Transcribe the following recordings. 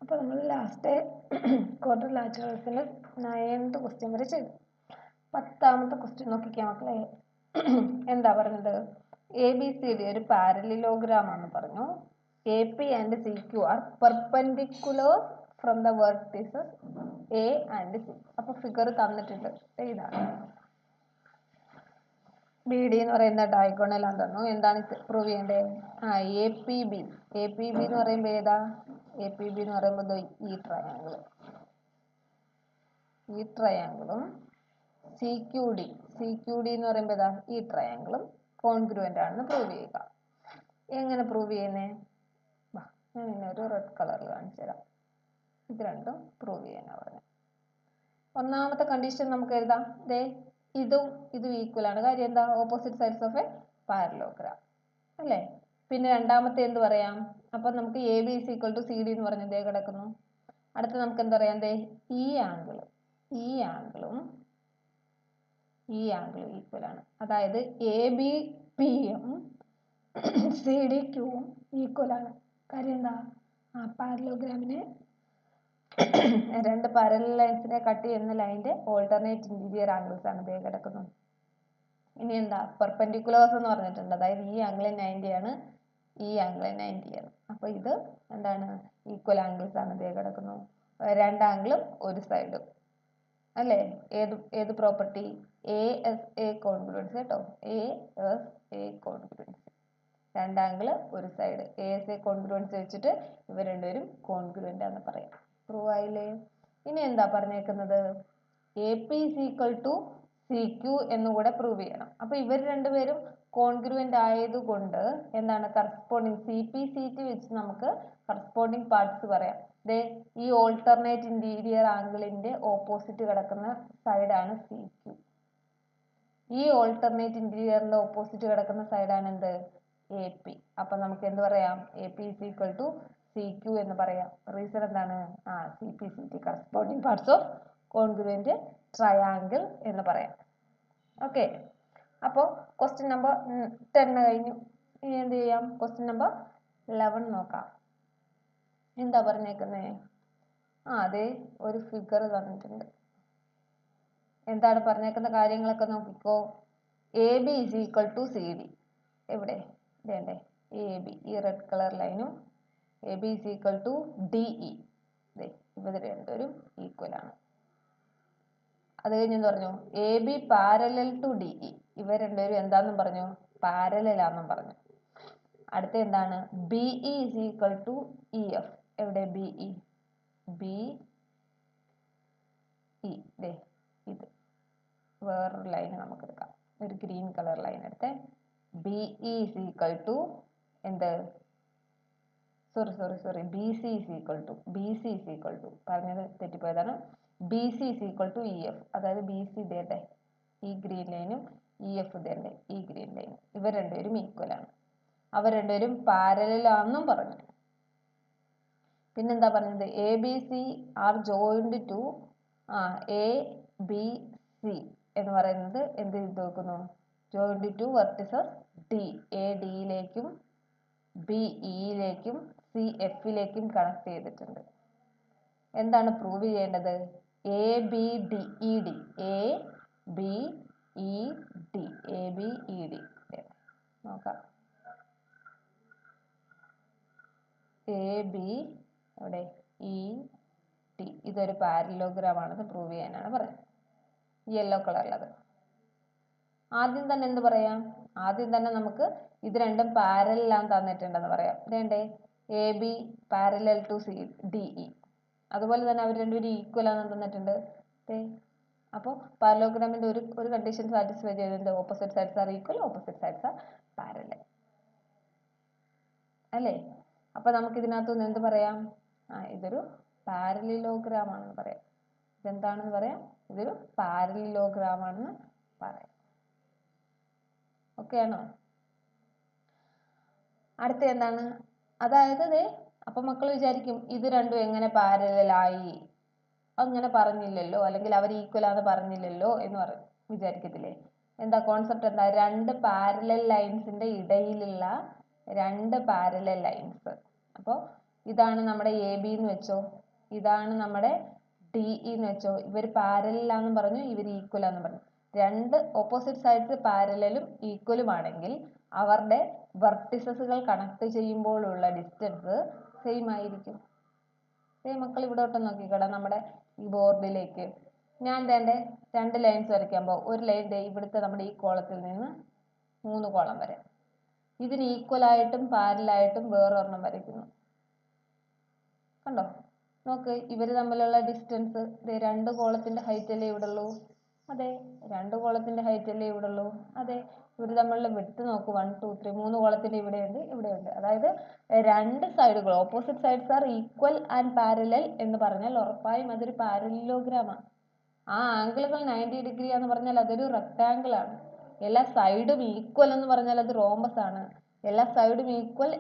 അപ്പോൾ നമ്മൾ last ക്വാഡ്രിലാറ്ററൽസിൽ 9th question വരെ ചെയ്തു. 10ാമത്തെ ക്വസ്റ്റ്യൻ നോക്കിക്കാം മക്കളെ. എന്താ പറഞ്ഞത്? ABCD ഒരു പാരലിലോഗ്രാം ആണ് പറഞ്ഞു. AP and CQ are perpendicular from the vertices A and C. അപ്പോൾ ഫിഗർ തന്നിട്ടുണ്ട്. ഇതാണ് BD എന്ന് പറയുന്ന ഡയഗണൽ ആണ് തന്നു. എന്താണ് പ്രൂവ് ചെയ്യേണ്ടത്? APB എന്ന് പറയുമ്പോൾ ഏതാ? APB എന്ന് പറയുമ്പോൾ ഈ ട്രയാങ്കിളും CQD എന്ന് പറയുമ്പോൾ ഏതാ? ഈ ട്രയാങ്കിളും കോൺഗ്രുവൻ്റ് ആണെന്ന് പ്രൂവ് ചെയ്യുക. എങ്ങനെ പ്രൂവ് ചെയ്യുന്നേ? ഞാൻ ഇന്നൊരു റെഡ് കളറിൽ കാണിച്ചു തരാം. ഇത് രണ്ടും പ്രൂവ് ചെയ്യാനാണ് പറഞ്ഞത്. ഒന്നാമത്തെ കണ്ടീഷൻ നമുക്ക് എഴുതാം. ഇതും ഈക്വൽ ആണ്. കാര്യം എന്താ? Opposite sides of A parallelogram അല്ലേ? പിന്നെ രണ്ടാമത്തെ എന്ത് പറയാം? അപ്പം നമുക്ക് AB = CD എന്ന് പറഞ്ഞ് കിടക്കുന്നു. അടുത്ത നമുക്ക് എന്താ പറയാം? ഈ ആംഗിളും ഈക്വൽ ആണ്. അതായത് ABPയും CDQയും ഈക്വൽ ആണ്. കാര്യം എന്താ? പാരലോഗ്രാമിന് രണ്ട് പാരലൽ ലൈൻസിനെ കട്ട് ചെയ്യുന്ന ലൈനിന്റെ ഓൾട്ടർനേറ്റ് ഇന്റീരിയർ ആംഗിൾസ് ആണ് കിടക്കുന്നത്. ഇനി എന്താ? പെർപെൻഡിക്കുലേഴ്സ് എന്ന് പറഞ്ഞിട്ടുണ്ട്. അതായത് ഈ ആംഗിൾ 90 ആണ്, ഈ ആംഗിൾ 90 ആണ്. അപ്പോൾ ഇത് എന്താണ്? ഈക്വൽ ആംഗിൾസ് ആണ് കിടക്കുന്നു. രണ്ട് ആംഗിളും ഒരു സൈഡും അല്ലേ? ഏത് പ്രോപ്പർട്ടി? ASA കോൺഗ്രുവൻസ് കേട്ടോ. ASA congruence. രണ്ട് ആംഗിൾ ഒരു സൈഡ്. ASA കോൺഗ്രുവൻസ് വെച്ചിട്ട് ഇവർ രണ്ടുപേരും കോൺഗ്രുവൻ്റ് ആണെന്ന് പറയാം. പ്രൂവ് ആയില്ലേ? ഇനി എന്താ പറഞ്ഞേക്കുന്നത്? AP = CQ എന്നുകൂടെ പ്രൂവ് ചെയ്യണം. അപ്പോൾ ഇവർ രണ്ടുപേരും കോൺഗ്രുവൻ്റ് ആയതുകൊണ്ട് എന്താണ്? കറസ്പോണ്ടിങ് CP/CT വെച്ച് നമുക്ക് കറസ്പോണ്ടിങ് പാർട്സ് പറയാം. ഈ ഓൾട്ടർനേറ്റ് ഇന്റീരിയർ ആംഗിളിന്റെ ഓപ്പോസിറ്റ് കിടക്കുന്ന സൈഡാണ് CQ. ഈ ഓൾട്ടർനേറ്റ് ഇന്റീരിയറിന്റെ ഓപ്പോസിറ്റ് കിടക്കുന്ന സൈഡാണ് എന്ത്? AP. അപ്പം നമുക്ക് എന്ത് പറയാം? AP = CQ എന്ന് പറയാം. റീസൺ എന്താണ്? CP/CT corresponding parts of congruent triangle എന്ന് പറയാം. ഓക്കെ. അപ്പോൾ ക്വസ്റ്റ്യൻ നമ്പർ 10 കഴിഞ്ഞു. ഇനി എന്ത് ചെയ്യാം? ക്വസ്റ്റ്യൻ നമ്പർ 11 നോക്കാം. എന്താ പറഞ്ഞേക്കുന്നേ? അതെ, ഒരു ഫിഗർ തന്നിട്ടുണ്ട്. എന്താണ് പറഞ്ഞേക്കുന്ന കാര്യങ്ങളൊക്കെ നോക്കിക്കോ. AB = CD. എവിടെ? ഇതേണ്ടേ AB. ഈ റെഡ് കളർ ലൈനും AB = DE. ഇവർ രണ്ടുപേരും ഈക്വൽ ആണ്. അത് കഴിഞ്ഞെന്ന് പറഞ്ഞു AB പാരലൽ ടു DE. ഇവർ രണ്ടുപേരും എന്താണെന്നും പറഞ്ഞു? പാരലൽ ആണെന്നും പറഞ്ഞു. അടുത്ത എന്താണ്? BE = EF. എവിടെ BE? ഇത് വേറൊരു ലൈൻ നമുക്ക് എടുക്കാം. ഒരു ഗ്രീൻ കളർ ലൈൻ എടുത്തേ. BE = എന്ത്? സോറി BC = പറഞ്ഞത് തെറ്റിപ്പോയതാണ്. BC = EF. അതായത് BC ഇതേണ്ടേ ഈ ഗ്രീൻ ലൈനും EF ഇതേണ്ടേ ഈ ഗ്രീൻ ലൈനും. ഇവർ രണ്ടുപേരും ഈക്വൽ ആണ്. അവർ രണ്ടുപേരും പാരലൽ ആണെന്നും പറഞ്ഞു. പിന്നെന്താ പറഞ്ഞത്? ABC are joined to ABC എന്ന് പറയുന്നത് എന്ത് ചെയ്ത് നോക്കുന്നു? Joined to vertices D. ADയിലേക്കും BEയിലേക്കും CFയിലേക്കും കണക്ട് ചെയ്തിട്ടുണ്ട്. എന്താണ് പ്രൂവ് ചെയ്യേണ്ടത്? ABED. ABED നോക്കാം. ABED ഇതൊരു പാരലോഗ്രാം ആണെന്ന് പ്രൂവ് ചെയ്യാനാണ് പറയുന്നത്. യെല്ലോ കളറിലത്. ആദ്യം തന്നെ എന്ത് പറയാം? ആദ്യം തന്നെ നമുക്ക് ഇത് രണ്ടും പാരലൽ ആണെന്ന് തന്നിട്ടുണ്ടെന്ന് പറയാം. ഇതേണ്ടേ AB പാരലൽ ടു DE. അതുപോലെ തന്നെ അവർ രണ്ടുപേരും ഈക്വൽ ആണെന്ന് തന്നിട്ടുണ്ട്. അപ്പോൾ പാരലോഗ്രാമിന്റെ ഒരു കണ്ടീഷൻ സാറ്റിസ്ഫൈ ചെയ്തിട്ടുണ്ട്. Opposite sides are equal, opposite sides are parallel അല്ലേ? അപ്പൊ നമുക്ക് ഇതിനകത്തുനിന്ന് എന്ത് പറയാം? ഇതൊരു പാരലിലോഗ്രാം ആണെന്ന് പറയാം. ഇതെന്താണെന്ന് പറയാം? ഇതൊരു പാരലിലോഗ്രാം ആണെന്ന് പറയാം. ഓക്കെ ആണോ? അടുത്ത എന്താണ്? അതായത് അപ്പൊ മക്കൾ വിചാരിക്കും ഇത് രണ്ടും എങ്ങനെ പാരലലായി? അങ്ങനെ പറഞ്ഞില്ലല്ലോ, അല്ലെങ്കിൽ അവർ ഈക്വൽ ആണെന്ന് പറഞ്ഞില്ലല്ലോ എന്ന് വിചാരിക്കത്തില്ലേ? എന്താ കോൺസെപ്റ്റ്? എന്താ? രണ്ട് പാരലൽ ലൈൻസിന്റെ ഇടയിലുള്ള രണ്ട് പാരലൽ ലൈൻസ്. അപ്പോൾ ഇതാണ് നമ്മുടെ എ ബി എന്ന് വെച്ചോ, ഇതാണ് നമ്മുടെ ഡി എന്ന് വെച്ചോ. ഇവർ പാരലാന്ന് പറഞ്ഞു, ഇവർ ഈക്വൽ ആന്ന് പറഞ്ഞു. രണ്ട് ഓപ്പോസിറ്റ് സൈഡ്സ് പാരലലും ഈക്വലും ആണെങ്കിൽ അവരുടെ വെർട്ടിസസുകൾ കണക്ട് ചെയ്യുമ്പോഴുള്ള ഡിസ്റ്റൻസ് സെയിം ആയിരിക്കും. മക്കൾ ഇവിടോട്ട് നോക്കിക്കോട്ടെ, നമ്മുടെ ഈ ബോർഡിലേക്ക് ഞാൻ വേണ്ടേ രണ്ട് ലൈൻസ് വരയ്ക്കുമ്പോൾ ഒരു ലൈൻ ഇവിടുത്തെ നമ്മുടെ ഈ കോളത്തിൽ നിന്ന് 3 കോളം വരെ, ഇതിന് ഈക്വൽ ആയിട്ടും പാരലായിട്ടും വേറൊരെണ്ണം വരയ്ക്കുന്നു. കണ്ടോ? നോക്ക്, ഇവർ തമ്മിലുള്ള ഡിസ്റ്റൻസ് രണ്ട് കോളത്തിന്റെ ഹൈറ്റ് അല്ലേ ഇവിടെ ഉള്ളൂ? അതെ, രണ്ട് കോളത്തിന്റെ ഹൈറ്റ് അല്ലേ ഇവിടെ ഉള്ളൂ? അതെ. ഇവർ തമ്മിലുള്ള വിഡ്ത്ത് നോക്ക്, 1 2 3 3 കോളത്തിന്റെ ഇവിടെയുണ്ട്, ഇവിടെയുണ്ട്. അതായത് രണ്ട് സൈഡുകൾ opposite sides are equal and parallel എന്ന് പറഞ്ഞാൽ ഉറപ്പായും അതൊരു പാരലലോഗ്രാമാണ്. ആ ആംഗിളുകൾ 90 ഡിഗ്രി എന്ന് പറഞ്ഞാൽ അതൊരു റെക്ടാങ്കിൾ ആണ്. എല്ലാ സൈഡും ഈക്വൽ എന്ന് പറഞ്ഞാൽ അത് റോംബസ് ആണ്. എല്ലാ സൈഡും ഈക്വൽ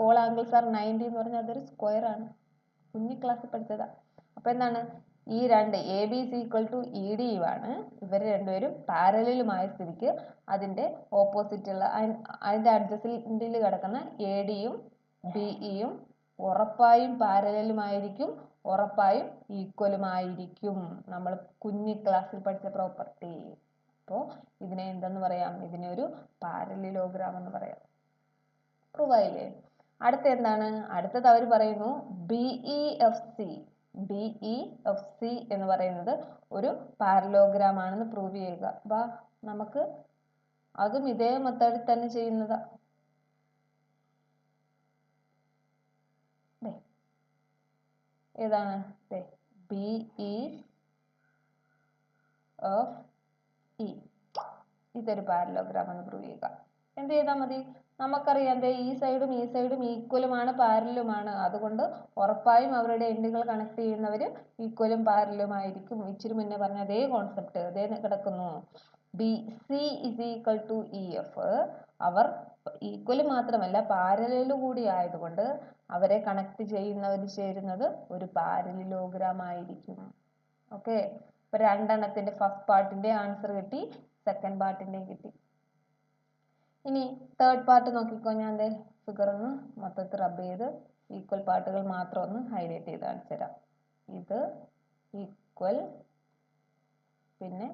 ഓൾ ആംഗിൾസ് ആർ 90 എന്ന് പറഞ്ഞാൽ അതൊരു സ്ക്വയർ ആണ്. കുഞ്ഞി ക്ലാസ്സിൽ പഠിച്ചതാ. അപ്പൊ എന്താണ്, ഈ രണ്ട് A B is equal to E D ആണ്. ഇവർ രണ്ടുപേരും പാരലലുമായ സ്ഥിതിക്ക് അതിന്റെ ഓപ്പോസിറ്റുള്ള അതിന്റെ അഡ്ജസന്റിൽ കിടക്കുന്ന എ ഡിയും ബി ഇയും ഉറപ്പായും പാരലലുമായിരിക്കും, ഉറപ്പായും ഈക്വലുമായിരിക്കും. നമ്മൾ കുഞ്ഞി ക്ലാസ്സിൽ പഠിച്ച പ്രോപ്പർട്ടി. അപ്പോൾ ഇതിനെ എന്തെന്ന് പറയാം? ഇതിനെ ഒരു പാരലലോഗ്രാം എന്ന് പറയാം. പ്രൂവ് ആയില്ലേ? അടുത്ത എന്താണ്? അടുത്തത് അവർ പറയുന്നു BEFC. BEFC എന്ന് പറയുന്നത് ഒരു പാരലോഗ്രാം ആണെന്ന് പ്രൂവ് ചെയ്യുക. വാ, നമുക്ക് അതും ഇതേ മെത്തേഡിൽ തന്നെ ചെയ്യുന്നതാ. ഏതാണ്? BEFE. ഇതൊരു പാരലോഗ്രാം എന്ന് പ്രൂവ് ചെയ്യുക. എന്ത് ചെയ്താൽ മതി? നമുക്കറിയാം ഈ സൈഡും ഈ സൈഡും ഈക്വലുമാണ്, പാരലുമാണ്. അതുകൊണ്ട് ഉറപ്പായും അവരുടെ എൻഡുകൾ കണക്ട് ചെയ്യുന്നവർ ഈക്വലും പാരലും ആയിരിക്കും. ഇച്ചിരി മുന്നേ പറഞ്ഞ അതേ കോൺസെപ്റ്റ് അതേ കിടക്കുന്നു. BC is equal to EF. അവർ ഈക്വല് മാത്രമല്ല പാരലല് കൂടി ആയതുകൊണ്ട് അവരെ കണക്ട് ചെയ്യുന്നവർ ചേരുന്നത് ഒരു പാരലലോഗ്രാം ആയിരിക്കും. ഓക്കെ, ഇപ്പൊ രണ്ടെണ്ണത്തിന്റെ ഫസ്റ്റ് പാർട്ടിന്റെ ആൻസർ കിട്ടി, സെക്കൻഡ് പാർട്ടിന്റെയും കിട്ടി. ഇനി തേർഡ് പാർട്ട് നോക്കിക്കോ. ഞാൻ ഫിഗർ ഒന്ന് മൊത്തത്തിൽ റബ്ബ് ചെയ്ത് ഈക്വൽ പാർട്ടുകൾ മാത്രം ഒന്ന് ഹൈലൈറ്റ് ചെയ്ത് കാണിച്ചു തരാം. ഇത് ഈക്വൽ, പിന്നെ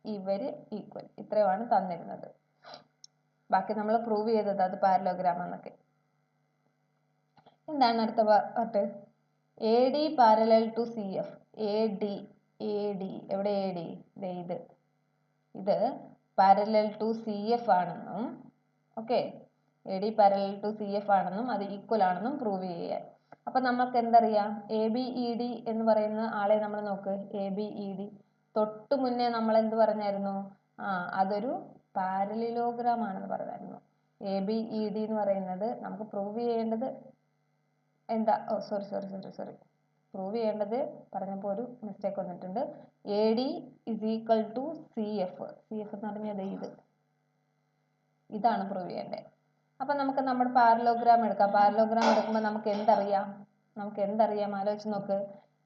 ഇവര് ഈക്വൽ, ഇത്രയുമാണ് തന്നിരുന്നത്. ബാക്കി നമ്മൾ പ്രൂവ് ചെയ്തത് അത് പാരലോഗ്രാം എന്നൊക്കെ. എന്താണ് അടുത്ത part? AD parallel to CF. AD എവിടെ? ഇത് പാരലൽ ടു CF ആണെന്നും, okay, AD parallel to CF ആണെന്നും അത് ഈക്വൽ ആണെന്നും പ്രൂവ് ചെയ്യാൻ. അപ്പൊ നമുക്ക് എന്തറിയാം? ABED എന്ന് പറയുന്ന ആളെ നമ്മൾ നോക്ക്. ABED തൊട്ട് മുന്നേ നമ്മൾ എന്ത് പറഞ്ഞായിരുന്നു? അതൊരു പാരലലോഗ്രാം ആണെന്ന് പറഞ്ഞായിരുന്നു. ABED എന്ന് പറയുന്നത് നമുക്ക് പ്രൂവ് ചെയ്യേണ്ടത് എന്താ? സോറി പ്രൂവ് ചെയ്യേണ്ടത് പറഞ്ഞപ്പോൾ ഒരു മിസ്റ്റേക്ക് വന്നിട്ടുണ്ട്. AD is equal to CF. CF എന്ന് പറഞ്ഞാൽ ഇതാണ് പ്രൂവ് ചെയ്യേണ്ടത്. അപ്പൊ നമുക്ക് നമ്മുടെ പാരലോഗ്രാം എടുക്കാം. പാരലോഗ്രാം എടുക്കുമ്പോൾ നമുക്ക് എന്തറിയാം? ആലോചിച്ച് നോക്ക്.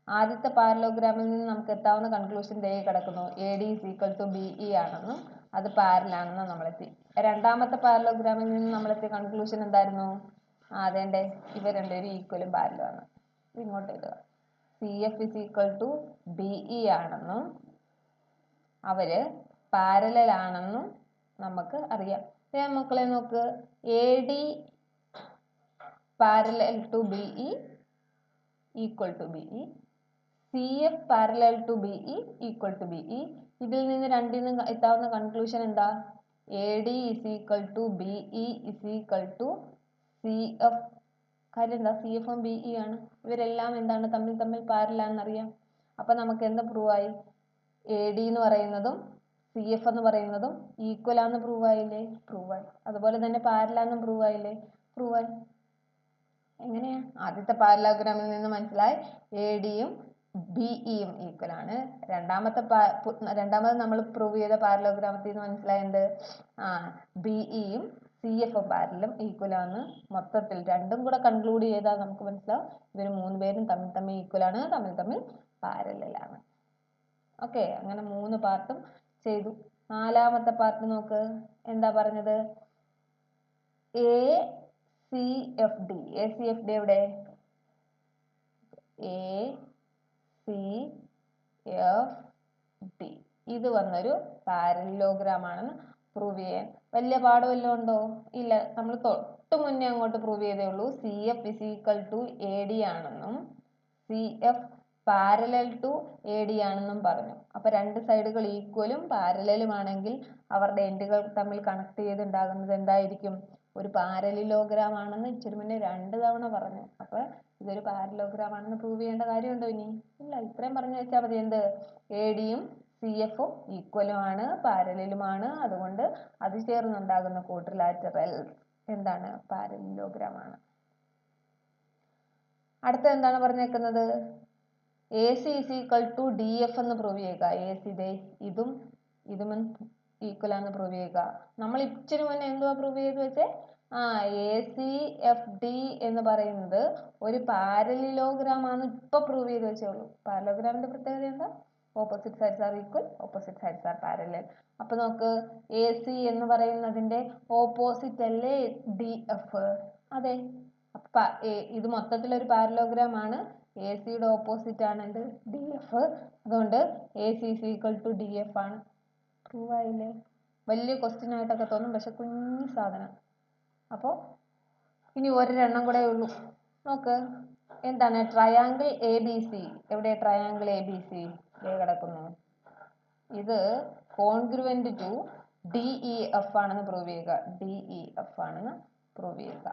ആദ്യത്തെ പാരലോഗ്രാമിൽ നിന്ന് നമുക്ക് എത്താവുന്ന കൺക്ലൂഷൻ കിടക്കുന്നു. AD is equal to BE ആണെന്നും അത് പാരലാണെന്നും നമ്മളെത്തി. രണ്ടാമത്തെ പാരലോഗ്രാമിൽ നിന്ന് നമ്മളെത്തിയ കൺക്ലൂഷൻ എന്തായിരുന്നു? അതേണ്ടേ, ഇവർ രണ്ടുപേരും ഈക്വലും പാരലും ആണ്. ഇങ്ങോട്ട് എഴുതുക. CF is equal to BE ആണെന്നും അവര് പാരലൽ ആണെന്നും നമുക്ക് അറിയാം. മക്കളെ നോക്ക്, AD parallel to BE equal to BE, CF parallel to BE equal to BE. ഇതിൽ നിന്ന് രണ്ടിൽ നിന്ന് എത്താവുന്ന കൺക്ലൂഷൻ എന്താ? AD is equal to BE is equal to CF. കാര്യം എന്താ? CF ഉം BE ആണ്. ഇവരെല്ലാം എന്താണ്? തമ്മിൽ പാരലാണെന്നറിയാം. അപ്പൊ നമുക്ക് എന്ത് പ്രൂവ് ആയി? AD എന്ന് പറയുന്നതും CF എന്ന് പറയുന്നതും ഈക്വൽ ആണെന്ന് പ്രൂവ് ആയില്ലേ? പ്രൂവ് ആയി. അതുപോലെ തന്നെ പാരലാണെന്നും പ്രൂവ് ആയില്ലേ? പ്രൂവ് ആയി. എങ്ങനെയാ? ആദ്യത്തെ പാരലോഗ്രാമിൽ നിന്ന് മനസ്സിലായി ADയും BEയും ഈക്വൽ ആണ്. രണ്ടാമത് നമ്മൾ പ്രൂവ് ചെയ്ത പാരലോഗ്രാമത്തിൽ നിന്ന് മനസ്സിലായത് BEയും CFും പാരലും ഈക്വൽ ആണ്. മൊത്തത്തിൽ രണ്ടും കൂടെ കൺക്ലൂഡ് ചെയ്താൽ നമുക്ക് മനസ്സിലാവും ഇവർ 3 പേരും തമ്മിൽ ഈക്വൽ ആണ്, തമ്മിൽ പാരലലാണ്. ഓക്കെ, അങ്ങനെ 3 പാർട്ടും ചെയ്തു. നാലാമത്തെ പാർട്ട് നോക്ക്. എന്താ പറഞ്ഞത്? ACFD എവിടെ? A C F D. ഇത് വന്നൊരു പാരലലോഗ്രാം ആണെന്ന് പ്രൂവ് ചെയ്യാൻ വലിയ പാട് വല്ലതും ഉണ്ടോ? ഇല്ല. നമ്മൾ തൊട്ട് മുന്നേ അങ്ങോട്ട് പ്രൂവ് ചെയ്തേ ഉള്ളൂ. C F is equal to A D ആണെന്നും C F parallel to A D ആണെന്നും പറഞ്ഞു. അപ്പൊ രണ്ട് സൈഡുകൾ ഈക്വലും പാരലലും ആണെങ്കിൽ അവരുടെ എൻഡുകൾ തമ്മിൽ കണക്ട് ചെയ്തുണ്ടാകുന്നത് എന്തായിരിക്കും? ഒരു പാരലിലോഗ്രാം ആണെന്ന് ഇച്ചിരി മുന്നേ 2 തവണ പറഞ്ഞു. അപ്പൊ ഇതൊരു പാരലോഗ്രാം ആണെന്ന് പ്രൂവ് ചെയ്യേണ്ട കാര്യമുണ്ടോ ഇനി? ഇല്ല. ഇത്രയും പറഞ്ഞു വെച്ചാൽ മതി. എന്ത്? എ ഡിയും സി എഫും ഈക്വലും ആണ്, പാരലലുമാണ്. അതുകൊണ്ട് അത് ചേർന്നുണ്ടാകുന്ന ക്വാഡ്രിലാറ്ററൽ എന്താണ്? പാരലിലോഗ്രാം ആണ്. അടുത്ത എന്താണ് പറഞ്ഞേക്കുന്നത്? A C is equal to D F എന്ന് പ്രൂവ് ചെയ്യുക. എ സി ദേ ഇതും ഈക്വൽ ആണെന്ന് പ്രൂവ് ചെയ്യുക. നമ്മൾ ഇച്ചിരി മുന്നേ എന്തുവാ പ്രൂവ് ചെയ്ത് വെച്ചേ? എ സി എഫ് ഡി എന്ന് പറയുന്നത് ഒരു പാരലിലോഗ്രാം ആണ് ഇപ്പൊ പ്രൂവ് ചെയ്ത് വെച്ചേ ഉള്ളൂ. പാരലോഗ്രാമിന്റെ പ്രത്യേകത എന്താ? Opposite sides are equal, opposite sides are parallel. അപ്പൊ നമുക്ക് എ സി എന്ന് പറയുന്നതിന്റെ ഓപ്പോസിറ്റ് അല്ലേ ഡി എഫ്? അതെ. അപ്പൊ ഇത് മൊത്തത്തിലൊരു പാരലോഗ്രാം ആണ്. എ സിയുടെ ഓപ്പോസിറ്റ് ആണ് എന്ത്? D F. അതുകൊണ്ട് A C is equal to D F ആണ്. പ്രൂവ് ആയില്ലേ? വലിയ ക്വസ്റ്റ്യൻ ആയിട്ടൊക്കെ തോന്നും, പക്ഷെ കുഞ്ഞു സാധനം. അപ്പോൾ ഇനി ഒരെണ്ണം കൂടെ ഉള്ളൂ. നോക്ക്. എന്താണ്? Triangle A B C. എവിടെ ട്രയാങ്കിൾ എ ബി സി? കിടക്കുന്നു. ഇത് congruent to D E F ആണെന്ന് പ്രൂവ് ചെയ്യുക. ഡി ഇ എഫ് ആണെന്ന് പ്രൂവ് ചെയ്യുക.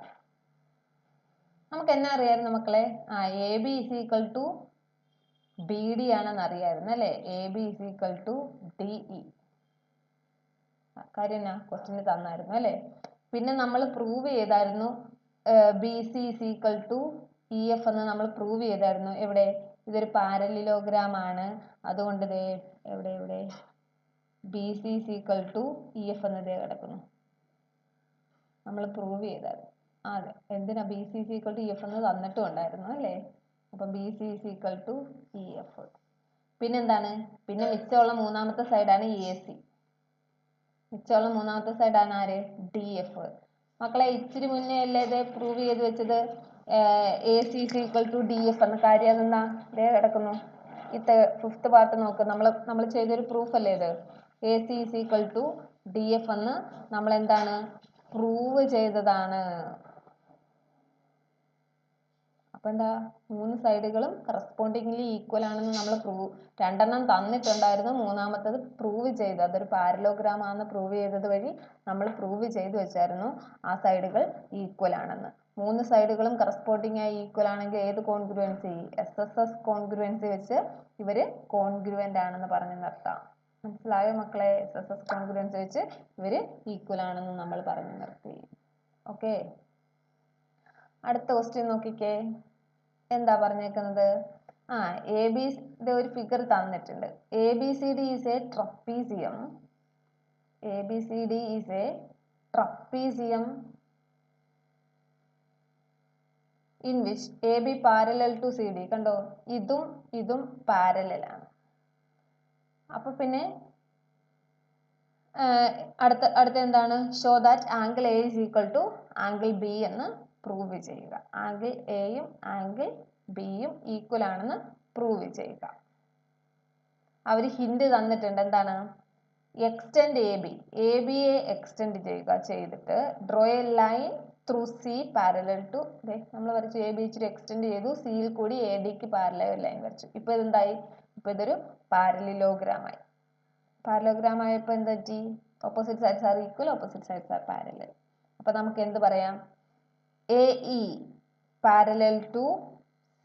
നമുക്ക് എന്നാ അറിയായിരുന്നു മക്കളെ? A B is equal to B D ആണെന്ന് അറിയായിരുന്നു അല്ലേ? A B is equal to D E. കാര്യം എന്നാ? ക്വസ്റ്റ്യൻ തന്നായിരുന്നു അല്ലേ? പിന്നെ നമ്മൾ പ്രൂവ് ചെയ്തായിരുന്നു B C is equal to E F എന്ന് നമ്മൾ പ്രൂവ് ചെയ്തായിരുന്നു. എവിടെ? ഇതൊരു പാരലിലോഗ്രാം ആണ്. അതുകൊണ്ട് ദേ എവിടെ B C is equal to E F എന്ന് ദേ കിടക്കുന്നു. നമ്മൾ പ്രൂവ് ചെയ്തായിരുന്നു. അതെ. എന്തിനാ? B C is equal to E F എന്ന് തന്നിട്ടും ഉണ്ടായിരുന്നു അല്ലേ? അപ്പൊ B C is equal to E F. പിന്നെന്താണ്? പിന്നെ മിച്ചമുള്ള മൂന്നാമത്തെ സൈഡാണ് എ സി. മിച്ചമുള്ള മൂന്നാമത്തെ സൈഡാണ് ആര്? D F. മക്കളെ ഇച്ചിരി മുന്നേ അല്ലേ ഇത് പ്രൂവ് ചെയ്ത് വെച്ചത്? A C is equal to D F എന്ന കാര്യം അതെന്നാ ദേ കിടക്കുന്നു. ഇത് 5th പാർട്ട് നോക്ക്. നമ്മൾ ചെയ്തൊരു പ്രൂഫ് അല്ലേ ഇത്? A C is equal to D F എന്ന് നമ്മൾ എന്താണ്? പ്രൂവ് ചെയ്തതാണ്. അപ്പൊ എന്താ? 3 സൈഡുകളും കറസ്പോണ്ടിങ്ലി ഈക്വൽ ആണെന്ന് നമ്മൾ രണ്ടെണ്ണം തന്നിട്ടുണ്ടായിരുന്നു. മൂന്നാമത്തത് പ്രൂവ് ചെയ്തു. അതൊരു പാരലോഗ്രാം ആണെന്ന് പ്രൂവ് ചെയ്തത് വഴി നമ്മൾ പ്രൂവ് ചെയ്ത് വെച്ചായിരുന്നു ആ സൈഡുകൾ ഈക്വൽ ആണെന്ന്. 3 സൈഡുകളും കറസ്പോണ്ടിങ് ആയി ഈക്വൽ ആണെങ്കിൽ ഏത് കോൺഗ്രുവൻസി? SSS കോൺഗ്രുവൻസി വെച്ച് ഇവര് കോൺഗ്രുവന്റ് ആണെന്ന് പറഞ്ഞു നിർത്താം. മനസ്സിലായോ മക്കളെ? SSS കോൺഗ്രുവൻസി വെച്ച് ഇവര് ഈക്വൽ ആണെന്ന് നമ്മൾ പറഞ്ഞു നിർത്തി. ഓക്കെ. അടുത്ത ക്വസ്റ്റ്യൻ നോക്കിക്കേ. എന്താ പറഞ്ഞേക്കുന്നത്? എ ബി ഒരു ഫിഗർ തന്നിട്ടുണ്ട്. A B C D is a trapezium. A B C D is a trapezium in which A B parallel to C D. കണ്ടോ? ഇതും പാരലൽ ആണ്. അപ്പൊ പിന്നെ അടുത്ത എന്താണ്? Show that angle A is equal to angle B എന്ന് prove ചെയ്യുക. Angle എയും ആംഗിൾ ബിയും ഈക്വൽ ആണെന്ന് പ്രൂവ് ചെയ്യുക. അവർ ഹിന്റ് തന്നിട്ടുണ്ട്. എന്താണ്? Extend A B. എ ബിയെ എക്സ്റ്റെൻഡ് ചെയ്യുക. ചെയ്തിട്ട് draw a line through C parallel to. നമ്മൾ വരച്ചു. എ ബി ഇച്ചിരി എക്സ്റ്റെൻഡ് ചെയ്തു. സിയിൽ കൂടി എ ഡിക്ക് പാരലൽ ലൈൻ വരച്ചു. ഇപ്പൊ ഇതെന്തായി? ഇപ്പൊ ഇതൊരു പാരലിലോഗ്രാം ആയി. പാരലോഗ്രാം ആയപ്പോ എന്ത് പറ്റി? Opposite sides are equal, opposite sides are parallel. അപ്പൊ നമുക്ക് എന്ത് പറയാം? A E parallel to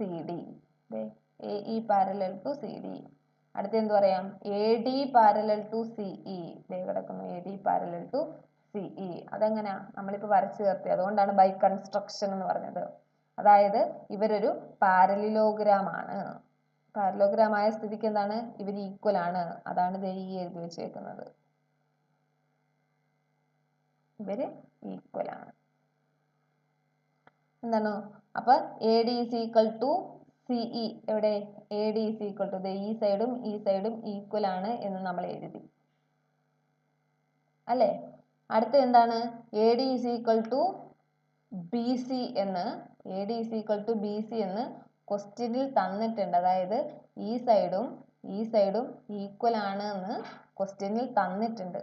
C D. A E parallel to C D. അടുത്ത എന്ത് പറയാം? A D parallel to C E. കിടക്കുന്നു. A D parallel to C E. അതെങ്ങനെയാ? നമ്മളിപ്പോ വരച്ചു ചേർത്തി. അതുകൊണ്ടാണ് ബൈ കൺസ്ട്രക്ഷൻ എന്ന് പറഞ്ഞത്. അതായത് ഇവരൊരു പാരലിലോഗ്രാം ആണ്. പാരലോഗ്രാം ആയ സ്ഥിതിക്ക് എന്താണ്? ഇവർ ഈക്വൽ ആണ്. അതാണ് ഈ എഴുതി വെച്ചേക്കുന്നത്. ഇവര് ഈക്വൽ ആണ്. എന്താണ്? അപ്പൊ A D is equal to C E. എവിടെ? A D is equal to ഈ സൈഡും ഈ സൈഡും ഈക്വൽ ആണ് എന്ന് നമ്മൾ എഴുതി അല്ലേ? അടുത്ത എന്താണ്? A D is equal to B C എന്ന്. A D is equal to B C എന്ന് ക്വസ്റ്റ്യനിൽ തന്നിട്ടുണ്ട്. അതായത് ഈ സൈഡും ഈക്വൽ ആണ് എന്ന് ക്വസ്റ്റ്യനിൽ തന്നിട്ടുണ്ട്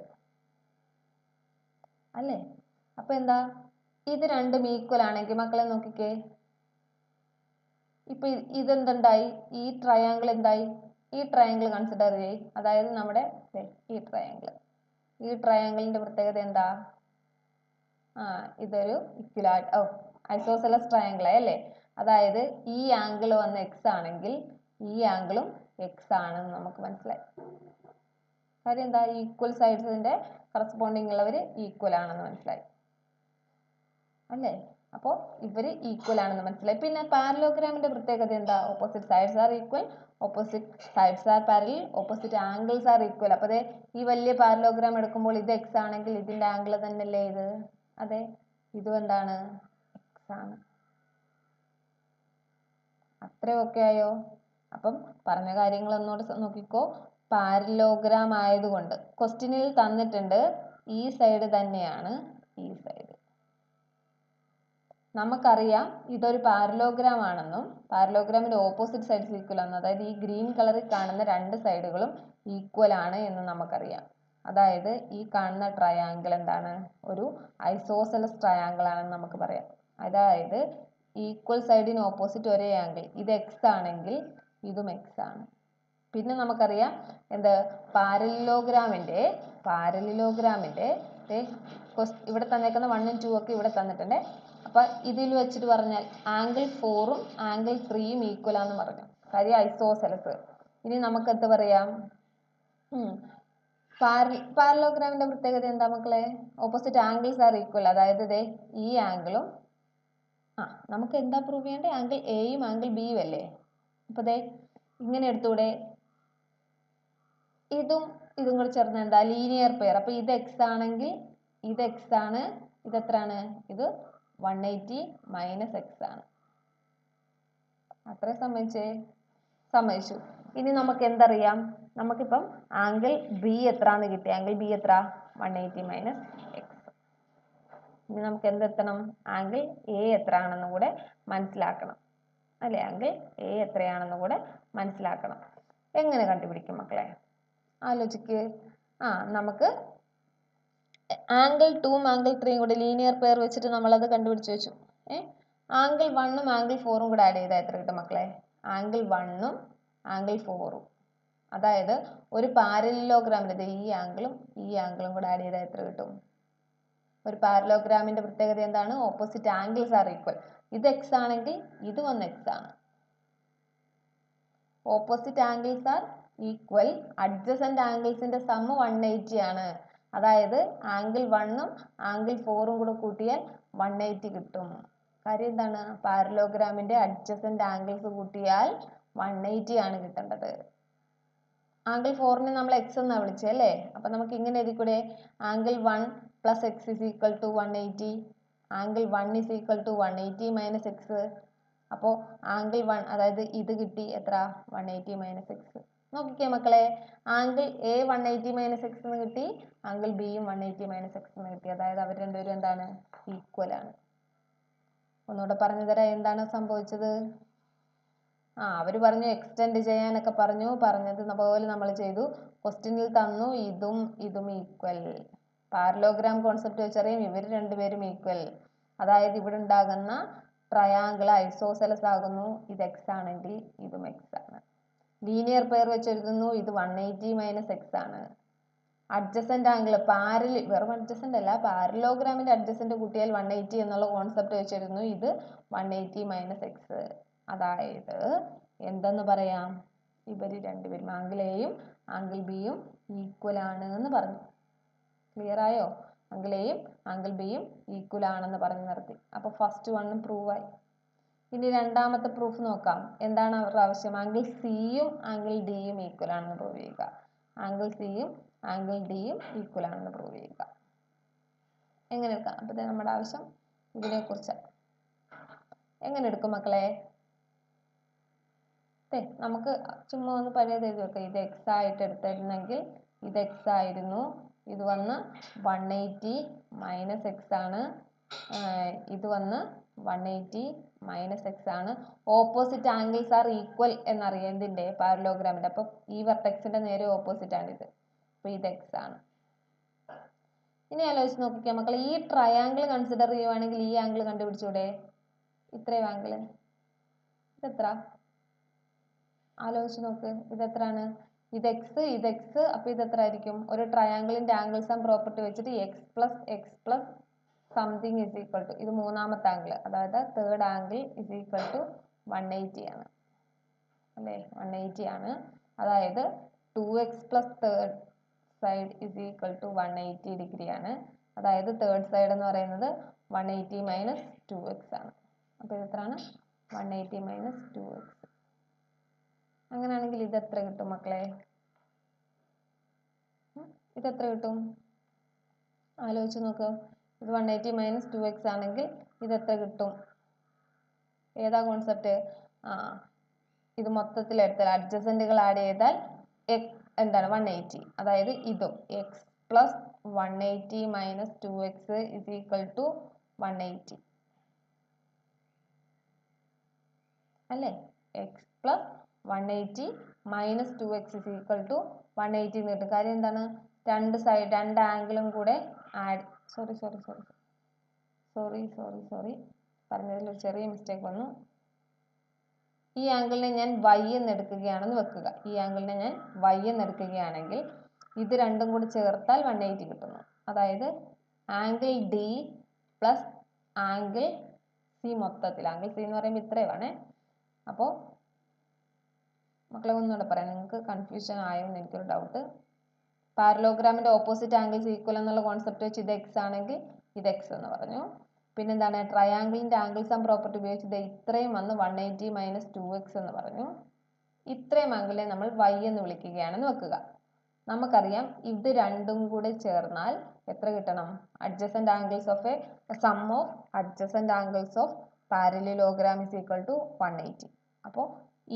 അല്ലേ? അപ്പൊ എന്താ, ഇത് രണ്ടും ഈക്വൽ ആണെങ്കിൽ മക്കളെ നോക്കിക്കേ, ഇപ്പൊ ഇതെന്തുണ്ടായി, ഈ ട്രയാങ്കിൾ എന്തായി, ഈ ട്രയാങ്കിൾ കൺസിഡർ ചെയ്യും. അതായത് നമ്മുടെ ഈ ട്രയാങ്കിളിന്റെ പ്രത്യേകത എന്താ, ഇതൊരു ഐസോസെലസ് ട്രയാങ്കിൾ അല്ലേ? അതായത് ഈ ആംഗിൾ വന്ന് എക്സ് ആണെങ്കിൽ ഈ ആംഗിളും എക്സ് ആണെന്ന് നമുക്ക് മനസ്സിലായി. കാര്യം എന്താ, ഈക്വൽ സൈഡ്സിന്റെ കറസ്പോണ്ടിങ് ഉള്ളവർ ഈക്വൽ ആണെന്ന് മനസ്സിലായി അല്ലേ? അപ്പോൾ ഇവര് ഈക്വൽ ആണെന്ന് മനസ്സിലായി. പിന്നെ പാരലോഗ്രാമിന്റെ പ്രത്യേകത എന്താ, opposite sides are equal, opposite sides are parallel, opposite angles are equal. അപ്പോൾ അതെ, ഈ വലിയ പാരലോഗ്രാം എടുക്കുമ്പോൾ ഇത് എക്സ് ആണെങ്കിൽ ഇതിന്റെ ആംഗിൾ തന്നെയല്ലേ ഇത്? അതെ, ഇതും എന്താണ്, എക്സ് ആണ്. അത്രയൊക്കെ ആയോ? അപ്പം പറഞ്ഞ കാര്യങ്ങൾ ഒന്നുകൂടെ നോക്കിക്കോ. പാരലോഗ്രാം ആയതുകൊണ്ട് ക്വസ്റ്റ്യനിൽ തന്നിട്ടുണ്ട് ഈ സൈഡ് തന്നെയാണ് ഈ സൈഡ്. നമുക്കറിയാം ഇതൊരു പാരലോഗ്രാം ആണെന്നും പാരലോഗ്രാമിന്റെ ഓപ്പോസിറ്റ് സൈഡ്സ് ഈക്വൽ ആണ്. അതായത് ഈ ഗ്രീൻ കളറിൽ കാണുന്ന രണ്ട് സൈഡുകളും ഈക്വൽ ആണ് എന്ന് നമുക്കറിയാം. അതായത് ഈ കാണുന്ന ട്രയാങ്കിൾ എന്താണ്, ഒരു ഐസോസെലസ് ട്രയാങ്കിൾ ആണെന്ന് നമുക്ക് പറയാം. അതായത് ഈക്വൽ സൈഡിന് ഓപ്പോസിറ്റ് ഒരേ ആംഗിൾ, ഇത് എക്സ് ആണെങ്കിൽ ഇതും എക്സ് ആണ്. പിന്നെ നമുക്കറിയാം എന്ത്, പാരലിലോഗ്രാമിന്റെ ഇവിടെ തന്നേക്കുന്ന 1 ഉം 2 ഒക്കെ ഇവിടെ തന്നിട്ടുണ്ട്. അപ്പൊ ഇതിൽ വെച്ചിട്ട് പറഞ്ഞാൽ ആംഗിൾ 4ഉം ആംഗിൾ 3ഉം ഈക്വൽ ആണെന്ന് പറഞ്ഞു. കാര്യം ഐസോസെലസ്. ഇനി നമുക്ക് എന്ത് പറയാം, പാരലോഗ്രാമിന്റെ പ്രത്യേകത എന്താ മക്കളെ, ഓപ്പോസിറ്റ് ആംഗിൾസ് ആർ ഈക്വൽ. അതായത് ഈ ആംഗിളും നമുക്ക് എന്താ പ്രൂവ് ചെയ്യേണ്ടത്, ആംഗിൾ എയും ആംഗിൾ ബിയും അല്ലേ? അപ്പൊ ഇങ്ങനെ എടുത്തൂടെ, ഇതും കൂടെ ചേർന്ന് എന്താ, ലീനിയർ പെയർ. അപ്പൊ ഇത് എക്സ് ആണെങ്കിൽ ഇത് എക്സ് ആണ്, ഇത് എത്രയാണ്, ഇത് 180 മൈനസ് എക്സ് ആണ്. അത്ര സമ്മതിച്ചു. ഇനി നമുക്ക് എന്തറിയാം, നമുക്കിപ്പം ആംഗിൾ ബി എത്രാന്ന് കിട്ടി, ആംഗിൾ ബി എത്ര, 180 മൈനസ് എക്സ്. ഇനി നമുക്ക് എന്തെത്തണം, ആംഗിൾ എ എത്രയാണെന്നും കൂടെ മനസ്സിലാക്കണം അല്ലെ? ആംഗിൾ എ എത്രയാണെന്നും കൂടെ മനസ്സിലാക്കണം. എങ്ങനെ കണ്ടുപിടിക്കും മക്കളെ, ആലോചിക്ക്. നമുക്ക് ആംഗിൾ 2ഉം ആംഗിൾ 3ഉം കൂടെ ലീനിയർ പെയർ വെച്ചിട്ട് നമ്മളത് കണ്ടുപിടിച്ച് വെച്ചു. ആംഗിൾ 1ഉം ആംഗിൾ 4ഉം കൂടെ ആഡ് ചെയ്താൽ എത്ര കിട്ടും മക്കളെ, ആംഗിൾ 1ഉം ആംഗിൾ 4ഉം. അതായത് ഒരു പാരലിലോഗ്രാമിന്റെ ഈ ആംഗിളും കൂടെ ആഡ് ചെയ്താൽ എത്ര കിട്ടും? ഒരു പാരലോഗ്രാമിന്റെ പ്രത്യേകത എന്താണ്, ഓപ്പോസിറ്റ് ആംഗിൾസ് ആർ ഈക്വൽ. ഇത് എക്സ് ആണെങ്കിൽ ഇത് വന്ന് എക്സ് ആണ്. Opposite angles are equal, adjacent ആംഗിൾസിന്റെ സം 180 ആണ്. അതായത് ആംഗിൾ 1ഉം ആംഗിൾ 4ഉം കൂടെ കൂട്ടിയാൽ 180 കിട്ടും. കാര്യം എന്താണ്, പാരലോഗ്രാമിന്റെ അഡ്ജസന്റ് ആംഗിൾസ് കൂട്ടിയാൽ 180 ആണ് കിട്ടേണ്ടത്. ആംഗിൾ 4നെ നമ്മൾ എക്സ് എന്നാ വിളിച്ചത് അല്ലേ? അപ്പൊ നമുക്ക് ഇങ്ങനെ എഴുതിക്കൂടെ, angle 1 plus X is equal to 180, angle 1 is equal to 180 minus X. അപ്പോൾ ആംഗിൾ 1 അതായത് ഇത് കിട്ടി എത്ര, 180 മൈനസ് എക്സ്. നോക്കിക്കേ മക്കളെ, ആംഗിൾ എ 180 മൈനസ് എക്സ് എന്ന് കിട്ടി, ആംഗിൾ ബിയും 180 മൈനസ് എക്സ് എന്ന് കിട്ടി. അതായത് അവർ രണ്ടുപേരും എന്താണ്, ഈക്വൽ ആണ്. ഒന്നുകൂടെ പറഞ്ഞു തരാം എന്താണ് സംഭവിച്ചത്. അവർ പറഞ്ഞു എക്സ്റ്റെൻഡ് ചെയ്യാനൊക്കെ പറഞ്ഞത് പോലെ നമ്മൾ ചെയ്തു. ക്വസ്റ്റ്യനിൽ തന്നു ഇതും ഈക്വൽ. പാരലോഗ്രാം കോൺസെപ്റ്റ് വെച്ചറിയാം ഇവർ രണ്ടുപേരും ഈക്വൽ. അതായത് ഇവിടെ ഉണ്ടാകുന്ന ട്രയാങ്കിൾ ഐസോസെലസ് ആകുന്നു. ഇത് എക്സ് ആണെങ്കിൽ ഇതും എക്സ് ആണ്. ലീനിയർ പെയർ വെച്ചെഴുതുന്നു, ഇത് 180 മൈനസ് എക്സ് ആണ്. അഡ്ജസന്റ് ആംഗിൾ വെറും അഡ്ജസന്റ് അല്ല, പാരലോഗ്രാമിന്റെ അഡ്ജസന്റ് കൂട്ടിയാൽ 180 എന്നുള്ള കോൺസെപ്റ്റ് വെച്ചിരുന്നു, ഇത് 180 മൈനസ് എക്സ്. അതായത് എന്തെന്ന് പറയാം, ഇവർ രണ്ടുപേരും ആംഗിൾ എയും ആംഗിൾ ബിയും ഈക്വൽ ആണ് എന്ന് പറഞ്ഞു. ക്ലിയർ ആയോ? ആംഗിൾ എയും ആംഗിൾ ബിയും ഈക്വൽ ആണെന്ന് പറഞ്ഞു നിർത്തി. അപ്പൊ ഫസ്റ്റ് വണ്ണും പ്രൂവ് ആയി. ഇനി രണ്ടാമത്തെ പ്രൂഫ് നോക്കാം. എന്താണ് അവരുടെ ആവശ്യം, ആംഗിൾ സിയും ആംഗിൾ ഡിയും ഈക്വൽ ആണെന്ന് പ്രൂവ് ചെയ്യുക. ആംഗിൾ സിയും ആംഗിൾ ഡിയും ഈക്വൽ ആണെന്ന് പ്രൂവ് ചെയ്യുക. എങ്ങനെ എടുക്കാം? അപ്പൊ നമ്മുടെ ആവശ്യം ഇതിനെ കുറിച്ചാണ്. എങ്ങനെ എടുക്കും മക്കളെ? നമുക്ക് ചുമ്മാ ഒന്ന് പഴയത് എഴുതി വെക്കാം. ഇത് എക്സ് ആയിട്ട് എടുത്തിരുന്നെങ്കിൽ ഇത് എക്സ് ആയിരുന്നു, ഇത് വന്ന് 180 മൈനസ് എക്സ് ആണ്, ഇത് വന്ന് 180 മൈനസ് എക്സ് ആണ്. ഓപ്പോസിറ്റ് ആംഗിൾസ് ആർ ഈക്വൽ എന്നറിയാം എന്തിന്റെ പാരലോഗ്രാമിന്റെ. അപ്പൊ ഈ വെർട്ടെക്സിന്റെ നേരെ ഓപ്പോസിറ്റ് ആണ് ഇത്. അപ്പൊ ഇത് എക്സ് ആണ്. ഇനി ആലോചിച്ച് നോക്കിക്കാം മക്കളെ, ഈ ട്രയാങ്കിൾ കൺസിഡർ ചെയ്യുവാണെങ്കിൽ ഈ ആംഗിൾ കണ്ടുപിടിച്ചൂടെ? ഇത്രയും ആംഗിൾ ഇതെത്ര? ആലോചിച്ച് നോക്ക്, ഇതെത്രയാണ്? ഇത് എക്സ്. അപ്പൊ ഇത് എത്ര ആയിരിക്കും? ഒരു ട്രയാങ്കിളിന്റെ ആംഗിൾസ് ആൻഡ് പ്രോപ്പർട്ടി വെച്ചിട്ട് x plus something is equal to, ഇത് മൂന്നാമത്തെ ആംഗിൾ, അതായത് third angle is equal to 180 ആണ് അല്ലേ? 180 ആണ്. അതായത് 2x plus third side is equal to 180 degree ആണ്. അതായത് തേർഡ് സൈഡ് എന്ന് പറയുന്നത് 180 മൈനസ് 2x ആണ്. അപ്പൊ ഇത് എത്രയാണ്? 180 മൈനസ് 2x. അങ്ങനെയാണെങ്കിൽ ഇത് എത്ര കിട്ടും മക്കളെ? ഇതെത്ര കിട്ടും? ആലോചിച്ച് നോക്ക്. ഇത് 180 മൈനസ് 2x ആണെങ്കിൽ ഇത് എത്ര കിട്ടും? ഏതാ കോൺസെപ്റ്റ്? ഇത് മൊത്തത്തിൽ എടുത്താൽ അഡ്ജസന്റുകൾ ആഡ് ചെയ്താൽ എന്താണ് 180. അതായത് ഇതും x plus 180 minus 2x is equal to 180 അല്ലേ? X plus 180 minus 2x is equal to 180 എന്ന് കിട്ടും. കാര്യം എന്താണ്? രണ്ട് ആംഗിളും കൂടെ ആഡ് സോറി പറഞ്ഞതിൽ ഒരു ചെറിയ മിസ്റ്റേക്ക് വന്നു. ഈ ആംഗിളിനെ ഞാൻ y എന്ന് എടുക്കുകയാണെന്ന് വെക്കുക. ഈ ആംഗിളിനെ ഞാൻ y എന്ന് എടുക്കുകയാണെങ്കിൽ ഇത് രണ്ടും കൂടി ചേർത്താൽ 180 കിട്ടുന്നു. അതായത് angle D plus angle C മൊത്തത്തിൽ, ആംഗിൾ സി എന്ന് പറയുമ്പോൾ ഇത്രയുമാണ്. അപ്പോൾ മക്കളെ ഒന്നുകൂടെ പറയാം, നിങ്ങൾക്ക് കൺഫ്യൂഷൻ ആയോ എന്ന് എനിക്കൊരു ഡൗട്ട്. പാരലോഗ്രാമിന്റെ ഓപ്പോസിറ്റ് ആംഗിൾസ് ഈക്വൽ എന്നുള്ള കോൺസെപ്റ്റ് വെച്ച് ഇത് എക്സ് ആണെങ്കിൽ ഇത് എക്സ് എന്ന് പറഞ്ഞു. പിന്നെന്താണ്? ട്രയാങ്കിളിന്റെ ആംഗിൾസ് ആൻഡ് പ്രോപ്പർട്ടി ഉപയോഗിച്ച് ഇത്രയും വന്ന് 180 മൈനസ് 2x എന്ന് പറഞ്ഞു. ഇത്രയും ആംഗിളിനെ നമ്മൾ y എന്ന് വിളിക്കുകയാണെന്ന് വെക്കുക. നമുക്കറിയാം ഇത് രണ്ടും കൂടെ ചേർന്നാൽ എത്ര കിട്ടണം? Adjacent angles of sum of adjacent angles of parallelogram is equal to 180. അപ്പോൾ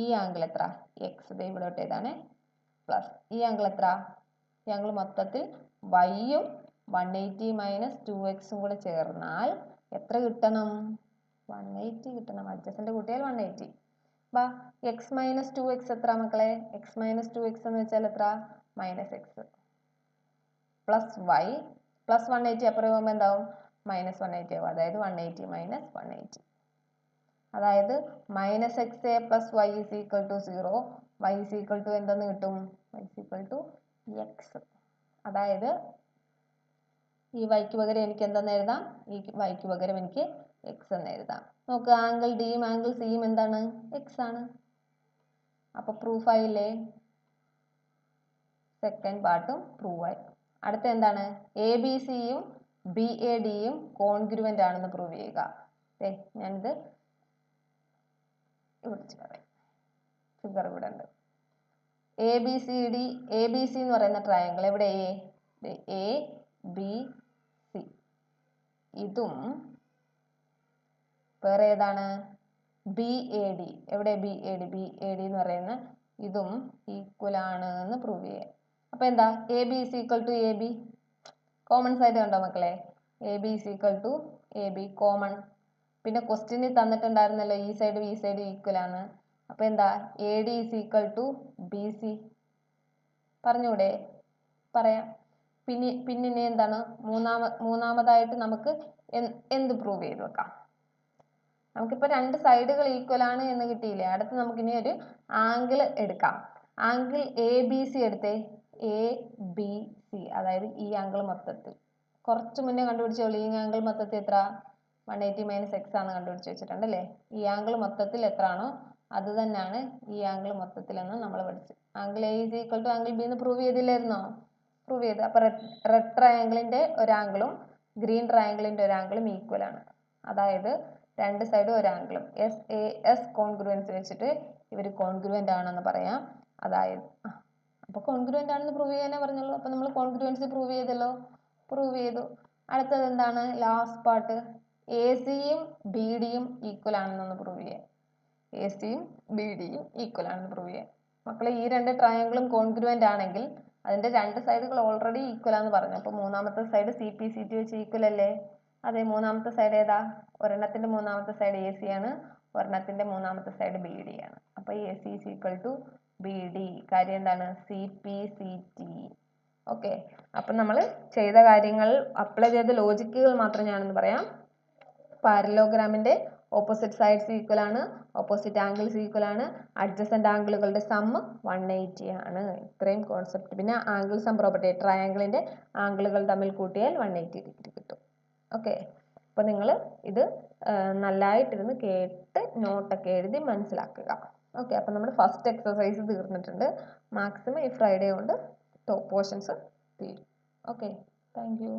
ഈ ആംഗിൾ എത്ര? എക്സ്. ഇവിടോട്ട് ഏതാണ്? പ്ലസ് ഈ ആംഗിൾ എത്ര? ഈ ആംഗിൾ മൊത്തത്തിൽ y-യും 180 മൈനസ് 2x കൂടെ ചേർന്നാൽ എത്ര കിട്ടണം? 180 കിട്ടണം. അഡ്ജസന്റ് കൂട്ടിയാൽ 180. വാ, എക്സ് മൈനസ് 2x എത്ര മക്കളെ? എക്സ് മൈനസ് 2x എന്ന് വെച്ചാൽ എത്ര? Minus x plus y plus 180 അപ്പുറം പോകുമ്പോൾ എന്താവും? മൈനസ് 180 ആവും. അതായത് 180 മൈനസ് 180. അതായത് minus x A plus y is equal to 0. Y is equal to എന്തെന്ന് കിട്ടും? Y is equal to x. അതായത് ഈ വൈക്ക് പകരം എനിക്ക് എന്തെന്ന് എഴുതാം? ഈ വൈക്ക് പകരം എനിക്ക് എക്സ് എന്ന് എഴുതാം. നോക്ക്, ആംഗിൾ ഡിയും ആംഗിൾ സിയും എന്താണ്? എക്സ് ആണ്. അപ്പൊ പ്രൂഫ് ആയില്ലേ? സെക്കൻഡ് പാർട്ടും പ്രൂവ് ആയി. അടുത്ത എന്താണ്? എ ബി സിയും ബി എ ഡിയും കോൺഗ്രുവന്റ് ആണെന്ന് പ്രൂവ് ചെയ്യുക. ഞാനിത് ഫിഗർ ഇവിടെ ഉണ്ട്. എ ബി സി എന്ന് പറയുന്ന ട്രയാങ്കിൾ എവിടെ? A B C. ഇതും വേറെ ഏതാണ്? B A D. എവിടെ? ബി എ ഡി എന്ന് പറയുന്ന ഇതും ഈക്വൽ ആണ് എന്ന് പ്രൂവ് ചെയ്യാം. അപ്പൊ എന്താ? A B is equal to A B. Common side കണ്ടോ മക്കളെ? A B is equal to A B common. പിന്നെ ക്വസ്റ്റ്യനിൽ തന്നിട്ടുണ്ടായിരുന്നല്ലോ ഈ സൈഡും ഈ സൈഡും ഈക്വൽ ആണ്. അപ്പൊ എന്താ? A D is equal to B C. പറഞ്ഞൂടെ? പറയാം. പിന്നെ എന്താണ്? മൂന്നാമതായിട്ട് നമുക്ക് എന്ത് പ്രൂവ് ചെയ്ത് വെക്കാം? നമുക്കിപ്പോ രണ്ട് സൈഡുകൾ ഈക്വൽ ആണ് എന്ന് കിട്ടിയില്ലേ? അടുത്ത് നമുക്കിനി ഒരു ആംഗിൾ എടുക്കാം. ആംഗിൾ എ ബി സി എടുത്തേ. എ ബി സി, അതായത് ഈ ആംഗിൾ മൊത്തത്തിൽ കുറച്ച് മുന്നേ കണ്ടുപിടിച്ചോളൂ. ഈ ആംഗിൾ മൊത്തത്തിൽ എത്ര? 180 മൈനസ് എക്സ് ആണ് കണ്ടുപിടിച്ച് വെച്ചിട്ടുണ്ട് അല്ലേ? ഈ ആംഗിൾ മൊത്തത്തിൽ എത്ര ആണോ അത് തന്നെയാണ് ഈ ആംഗിൾ മൊത്തത്തിൽ എന്ന് നമ്മൾ പഠിച്ചു. Angle A is equal to angle B എന്ന് പ്രൂവ് ചെയ്തില്ലായിരുന്നോ? പ്രൂവ് ചെയ്ത്. അപ്പൊ റെഡ് ട്രയാങ്കിളിന്റെ ഒരാംഗിളും ഗ്രീൻ ട്രയാങ്കിളിന്റെ ഒരാംഗിളും ഈക്വൽ ആണ്. അതായത് രണ്ട് സൈഡും ഒരു ആംഗിളും എസ് കോൺഗ്രുവൻസ് വെച്ചിട്ട് ഇവർ കോൺഗ്രുവന്റ് ആണെന്ന് പറയാം. അതായത് അപ്പൊ കോൺഗ്രുവന്റ് ആണെന്ന് പ്രൂവ് ചെയ്യാനേ പറഞ്ഞുള്ളൂ. അപ്പൊ നമ്മൾ കോൺഗ്രുവൻസി പ്രൂവ് ചെയ്തല്ലോ. പ്രൂവ് ചെയ്തു. അടുത്തത് എന്താണ്? Last part. എ സിയും ബി ഡിയും ഈക്വൽ ആണെന്നൊന്ന് പ്രൂവ് ചെയ്യാം. എ സിയും ബി ഡിയും ഈക്വൽ ആണെന്ന് പ്രൂവ് ചെയ്യാം. മക്കളെ, ഈ രണ്ട് ട്രയാങ്കിളും കോൺഗ്രുവന്റ് ആണെങ്കിൽ അതിന്റെ രണ്ട് സൈഡുകൾ ഓൾറെഡി ഈക്വൽ ആണെന്ന് പറഞ്ഞു. അപ്പൊ മൂന്നാമത്തെ side C P C T വെച്ച് ഈക്വൽ അല്ലേ? അതെ, മൂന്നാമത്തെ സൈഡ് ഏതാ? ഒരെണ്ണത്തിന്റെ മൂന്നാമത്തെ സൈഡ് എ സി ആണ്, ഒരെണ്ണത്തിന്റെ മൂന്നാമത്തെ സൈഡ് ബി ഡി ആണ്. അപ്പൊ A C is equal to B D. കാര്യം എന്താണ്? C P C T. Okay, അപ്പൊ നമ്മൾ ചെയ്ത കാര്യങ്ങൾ അപ്ലൈ ചെയ്ത ലോജിക്കുകൾ മാത്രം ഞാനൊന്ന് പറയാം. പാരലോഗ്രാമിന്റെ ഓപ്പോസിറ്റ് സൈഡ്സ് ഈക്വൽ ആണ്, ഓപ്പോസിറ്റ് ആംഗിൾസ് ഈക്വൽ ആണ്, അഡ്ജസന്റ് ആംഗിളുകളുടെ സം 180 ആണ്. ഇത്രയും കോൺസെപ്റ്റ്. പിന്നെ ആംഗിൾ സം പ്രോപ്പർട്ടി, ട്രയാംഗിളിന്റെ ആംഗിളുകൾ തമ്മിൽ കൂട്ടിയാൽ 180 ഡിഗ്രി കിട്ടും. ഓക്കെ, അപ്പൊ നിങ്ങൾ ഇത് നല്ലതായിട്ടിരുന്ന് കേട്ട് നോട്ടൊക്കെ എഴുതി മനസ്സിലാക്കുക. ഓക്കെ, അപ്പൊ നമ്മുടെ ഫസ്റ്റ് എക്സസൈസ് തീർന്നിട്ടുണ്ട്. മാക്സിമം ഈ ഫ്രൈഡേ കൊണ്ട് പോർഷൻസ് തീരും. Okay, thank you.